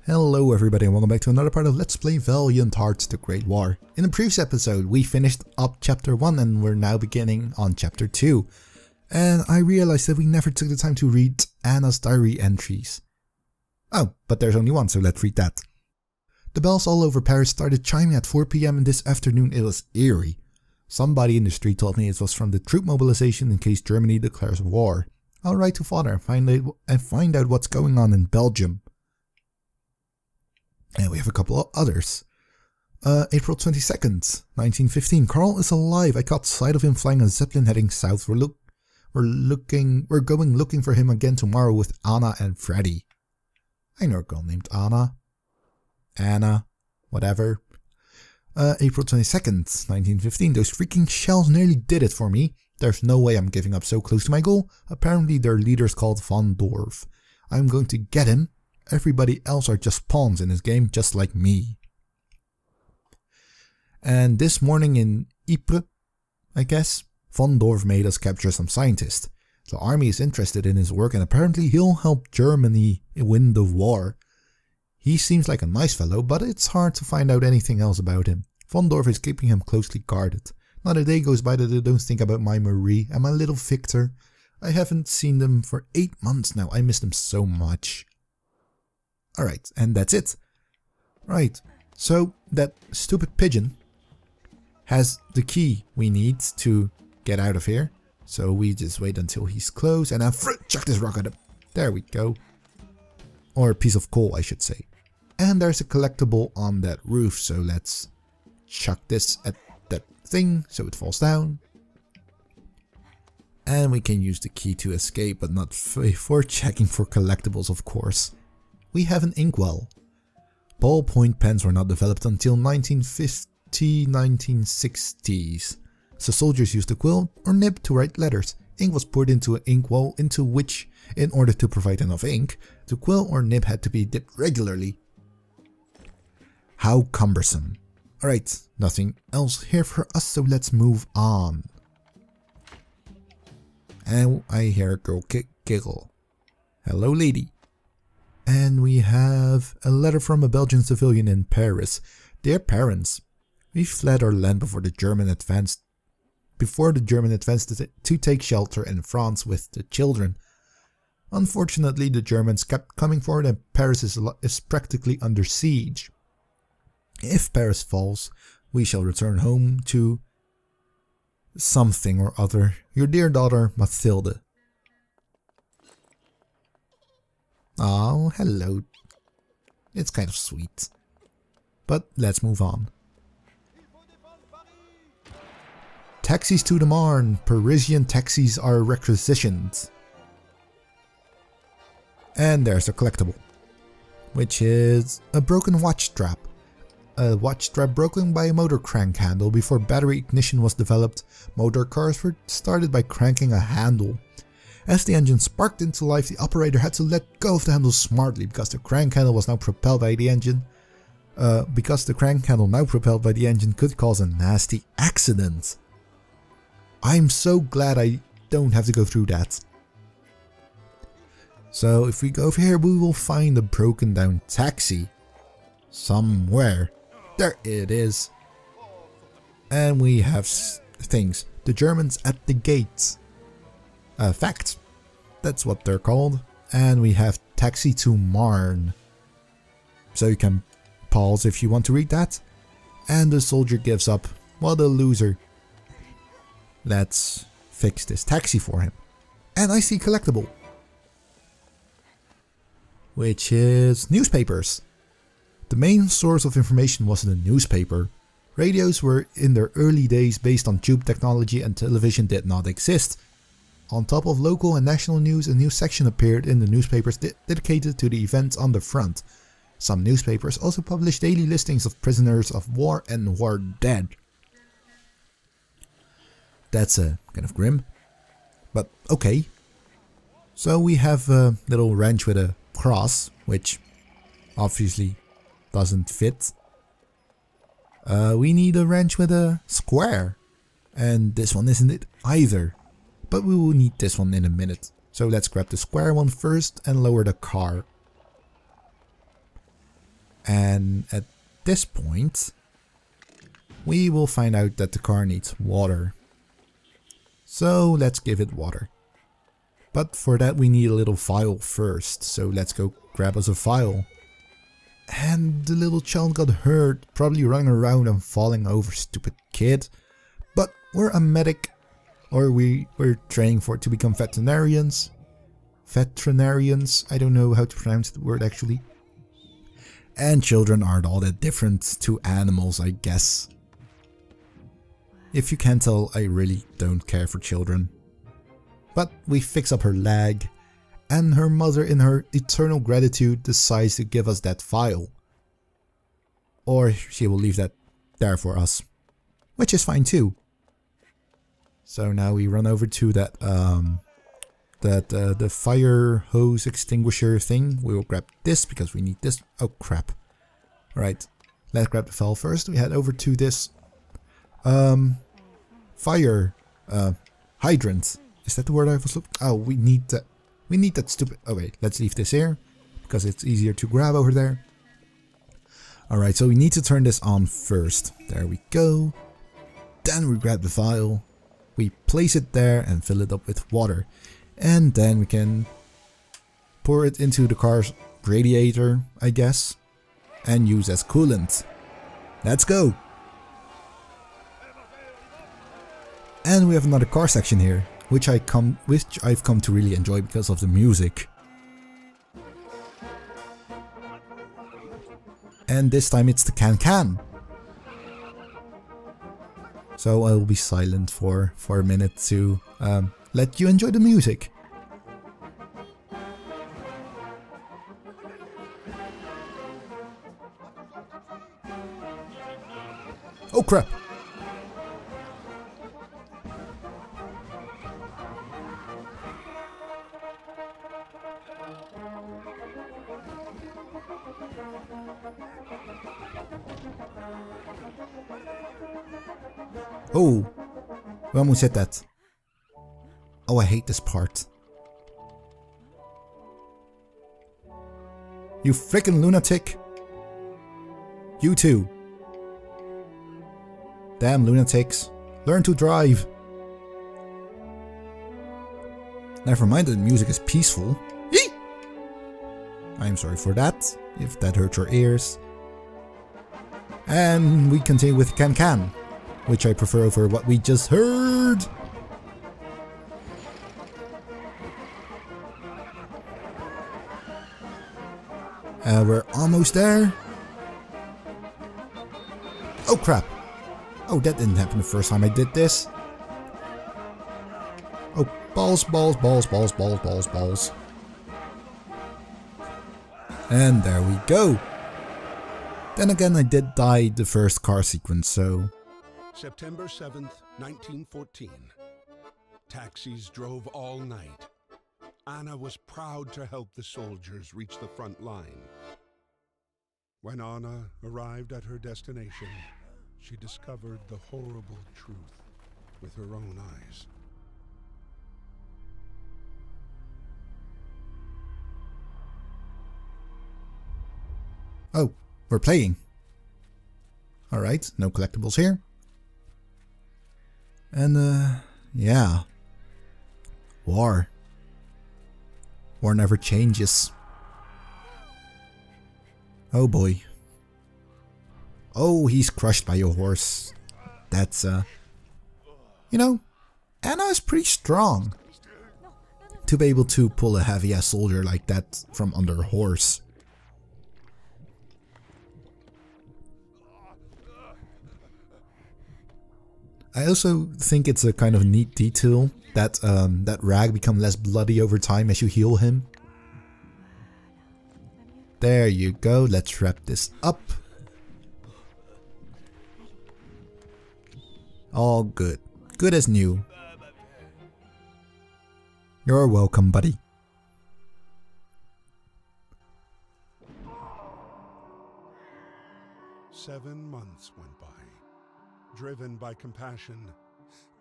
Hello everybody and welcome back to another part of Let's Play Valiant Hearts The Great War. In the previous episode we finished up chapter 1 and we're now beginning on chapter 2. And I realized that we never took the time to read Anna's diary entries. Oh, but there's only one, so let's read that. The bells all over Paris started chiming at 4 PM and this afternoon it was eerie. Somebody in the street told me it was from the troop mobilization in case Germany declares war. I'll write to father and find out what's going on in Belgium. And we have a couple of others. April 22nd, 1915. Carl is alive. I caught sight of him flying a Zeppelin heading south. We're going looking for him again tomorrow with Anna and Freddy. I know a girl named Anna. Anna. Whatever. April 22nd, 1915. Those freaking shells nearly did it for me. There's no way I'm giving up so close to my goal. Apparently their leader's called Van Dorf. I'm going to get him. Everybody else are just pawns in this game, just like me. And this morning in Ypres, I guess, Van Dorf made us capture some scientists. The army is interested in his work and apparently he'll help Germany win the war. He seems like a nice fellow, but it's hard to find out anything else about him. Van Dorf is keeping him closely guarded. Not a day goes by that I don't think about my Marie and my little Victor. I haven't seen them for 8 months now. I miss them so much. Alright, and that's it. Right, so that stupid pigeon has the key we need to get out of here. So we just wait until he's close and then chuck this rock at him. There we go. Or a piece of coal, I should say. And there's a collectible on that roof, so let's chuck this at that thing so it falls down. And we can use the key to escape, but not for checking for collectibles, of course. We have an inkwell. Ballpoint pens were not developed until 1950-1960s. So soldiers used a quill or nib to write letters. Ink was poured into an inkwell into which, in order to provide enough ink, the quill or nib had to be dipped regularly. How cumbersome. Alright, nothing else here for us, so let's move on. And I hear a girl giggle. Hello lady. And we have a letter from a Belgian civilian in Paris. Dear parents, we fled our land before the German advanced to take shelter in France with the children. Unfortunately, the Germans kept coming forward and Paris is practically under siege. If Paris falls, we shall return home to something or other. Your dear daughter, Mathilde. Oh, hello. It's kind of sweet. But let's move on. Taxis to the Marne. Parisian taxis are requisitioned. And there's a collectible, which is a broken watch strap. A watch strap broken by a motor crank handle. Before battery ignition was developed, motor cars were started by cranking a handle. As the engine sparked into life, the operator had to let go of the handle smartly because the crank handle was now propelled by the engine. Could cause a nasty accident. I'm so glad I don't have to go through that. So if we go over here, we will find a broken down taxi. Somewhere. There it is. And we have things. The Germans at the gates. Fact. That's what they're called. And we have Taxi to Marne. So you can pause if you want to read that. And the soldier gives up. What a loser. Let's fix this taxi for him. And I see collectible, which is newspapers. The main source of information was the newspaper. Radios were in their early days based on tube technology and television did not exist. On top of local and national news, a new section appeared in the newspapers dedicated to the events on the front. Some newspapers also published daily listings of prisoners of war and war dead. That's kind of grim, but okay. So we have a little wrench with a cross, which obviously doesn't fit. We need a wrench with a square, and this one isn't it either. But we will need this one in a minute. So let's grab the square one first and lower the car. And at this point, we will find out that the car needs water. So let's give it water. But for that we need a little vial first, so let's go grab us a vial. And the little child got hurt, probably running around and falling over, stupid kid. But we're a medic, or we're training for it to become veterinarians. Veterinarians, I don't know how to pronounce the word actually. And children aren't all that different to animals, I guess. If you can't tell, I really don't care for children. But we fix up her leg, and her mother in her eternal gratitude decides to give us that vial. Or she will leave that there for us, which is fine too. So now we run over to that the fire hose extinguisher thing. We will grab this because we need this. Oh crap. Alright, let's grab the vial first. We head over to this fire hydrant. Is that the word I was looking? Oh, we need that. We need that stupid. Oh wait, let's leave this here because it's easier to grab over there. Alright, so we need to turn this on first. There we go. Then we grab the vial. We place it there and fill it up with water. And then we can pour it into the car's radiator, I guess, and use as coolant. Let's go! And we have another car section here, which I've come to really enjoy because of the music. And this time it's the can. So I'll be silent for a minute to let you enjoy the music. Oh crap! Oh, we almost hit that. Oh, I hate this part. You frickin' lunatic. You too. Damn lunatics. Learn to drive. Never mind that the music is peaceful. Eee! I'm sorry for that, if that hurt your ears. And we continue with can, which I prefer over what we just heard. We're almost there. Oh crap. Oh, that didn't happen the first time I did this. Oh, balls, balls, balls, balls, balls, balls, balls. And there we go. Then again, I did die the first car sequence, so... September 7th, 1914. Taxis drove all night. Anna was proud to help the soldiers reach the front line. When Anna arrived at her destination, she discovered the horrible truth with her own eyes. Oh, we're playing. Alright, no collectibles here. And yeah. War. War never changes. Oh boy. Oh, he's crushed by a horse. That's you know, Anna is pretty strong to be able to pull a heavy ass soldier like that from under a horse. I also think it's a kind of neat detail that that Rag become less bloody over time as you heal him. There you go, let's wrap this up. All good. Good as new. You're welcome, buddy. Seven months went by. Driven by compassion,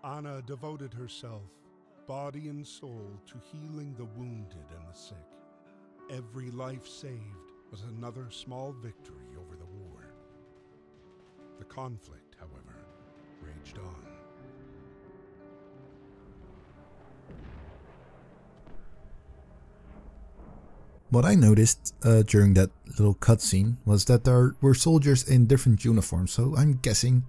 Anna devoted herself, body and soul, to healing the wounded and the sick. Every life saved was another small victory over The conflict, however, raged on. What I noticed during that little cutscene was that there were soldiers in different uniforms, so I'm guessing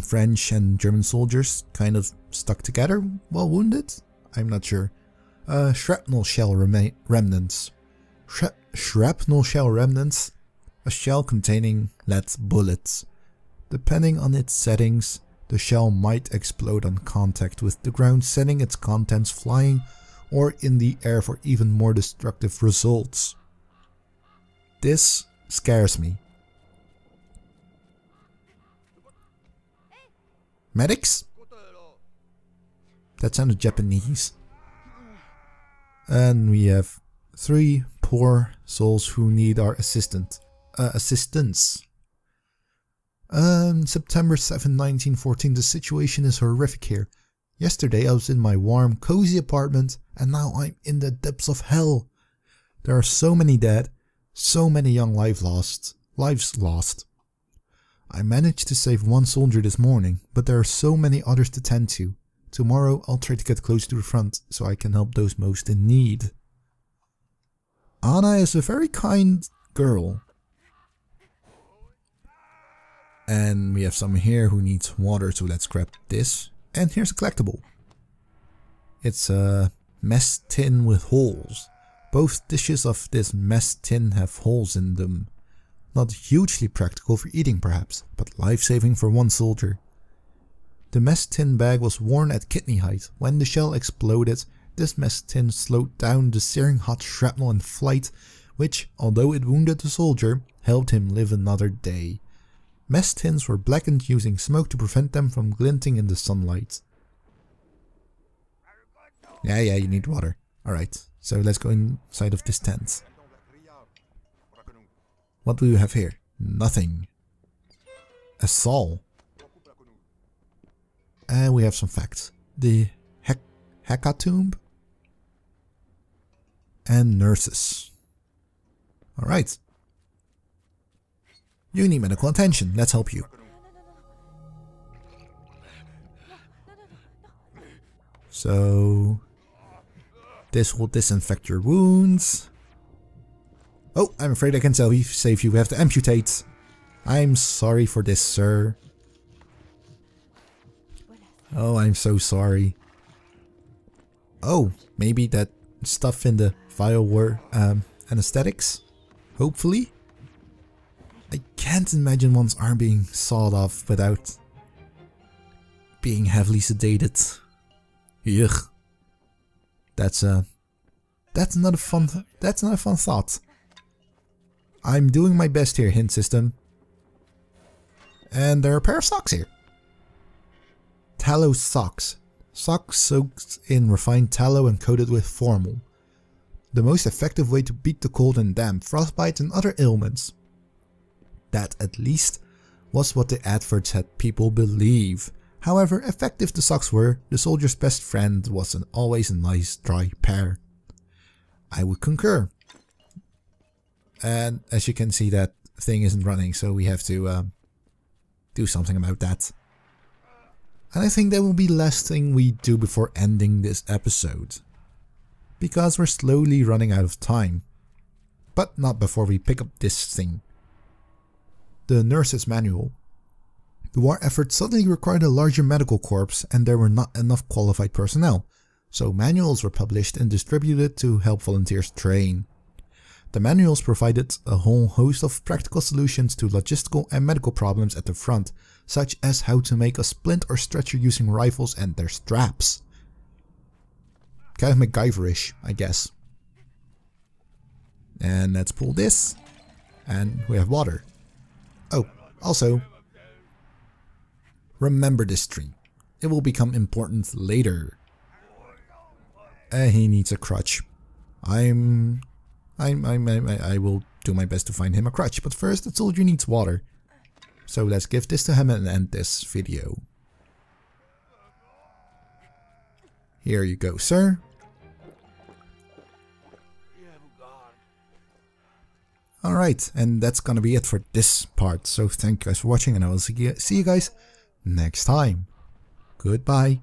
French and German soldiers kind of stuck together while wounded? I'm not sure. Shrapnel shell remnants. Shrapnel shell remnants? A shell containing lead bullets. Depending on its settings, the shell might explode on contact with the ground, sending its contents flying or in the air for even more destructive results. This scares me. Medics? That sounded Japanese. And we have 3 poor souls who need our assistance. September 7, 1914. The situation is horrific here. Yesterday I was in my warm, cozy apartment, and now I'm in the depths of hell. There are so many dead, so many young lives lost. I managed to save 1 soldier this morning, but there are so many others to tend to. Tomorrow I'll try to get close to the front so I can help those most in need. Anna is a very kind girl. And we have someone here who needs water, so let's grab this. And here's a collectible. It's a mess tin with holes. Both dishes of this mess tin have holes in them. Not hugely practical for eating perhaps, but life-saving for 1 soldier. The mess tin bag was worn at kidney height. When the shell exploded, this mess tin slowed down the searing hot shrapnel in flight, which, although it wounded the soldier, helped him live another day. Mess tins were blackened using smoke to prevent them from glinting in the sunlight. Yeah, you need water. Alright, so let's go inside of this tent. What do we have here? Nothing. A saw. And we have some facts. The hecatomb. And nurses. Alright. You need medical attention. Let's help you. So this will disinfect your wounds. Oh, I'm afraid I can save you. We have to amputate. I'm sorry for this, sir. Oh, I'm so sorry. Oh, maybe that stuff in the vial were anesthetics? Hopefully? I can't imagine one's arm being sawed off without being heavily sedated. Ugh. That's not a fun thought. I'm doing my best here, hint system. And there are a pair of socks here. Tallow socks. Socks soaked in refined tallow and coated with formal. The most effective way to beat the cold and damp, frostbite and other ailments. That at least was what the adverts had people believe. However effective the socks were, the soldier's best friend was always a nice dry pair. I would concur. And as you can see, that thing isn't running, so we have to do something about that. And I think that will be the last thing we do before ending this episode. Because we're slowly running out of time. But not before we pick up this thing. The Nurse's Manual. The war effort suddenly required a larger medical corps and there were not enough qualified personnel, so manuals were published and distributed to help volunteers train. The manuals provided a whole host of practical solutions to logistical and medical problems at the front, such as how to make a splint or stretcher using rifles and their straps. Kind of MacGyverish, I guess. And let's pull this, and we have water. Oh, also, remember this tree. It will become important later. He needs a crutch. I will do my best to find him a crutch, but first the soldier needs water. So let's give this to him and end this video. Here you go, sir. Alright, and that's gonna be it for this part. So thank you guys for watching, and I will see you guys next time. Goodbye.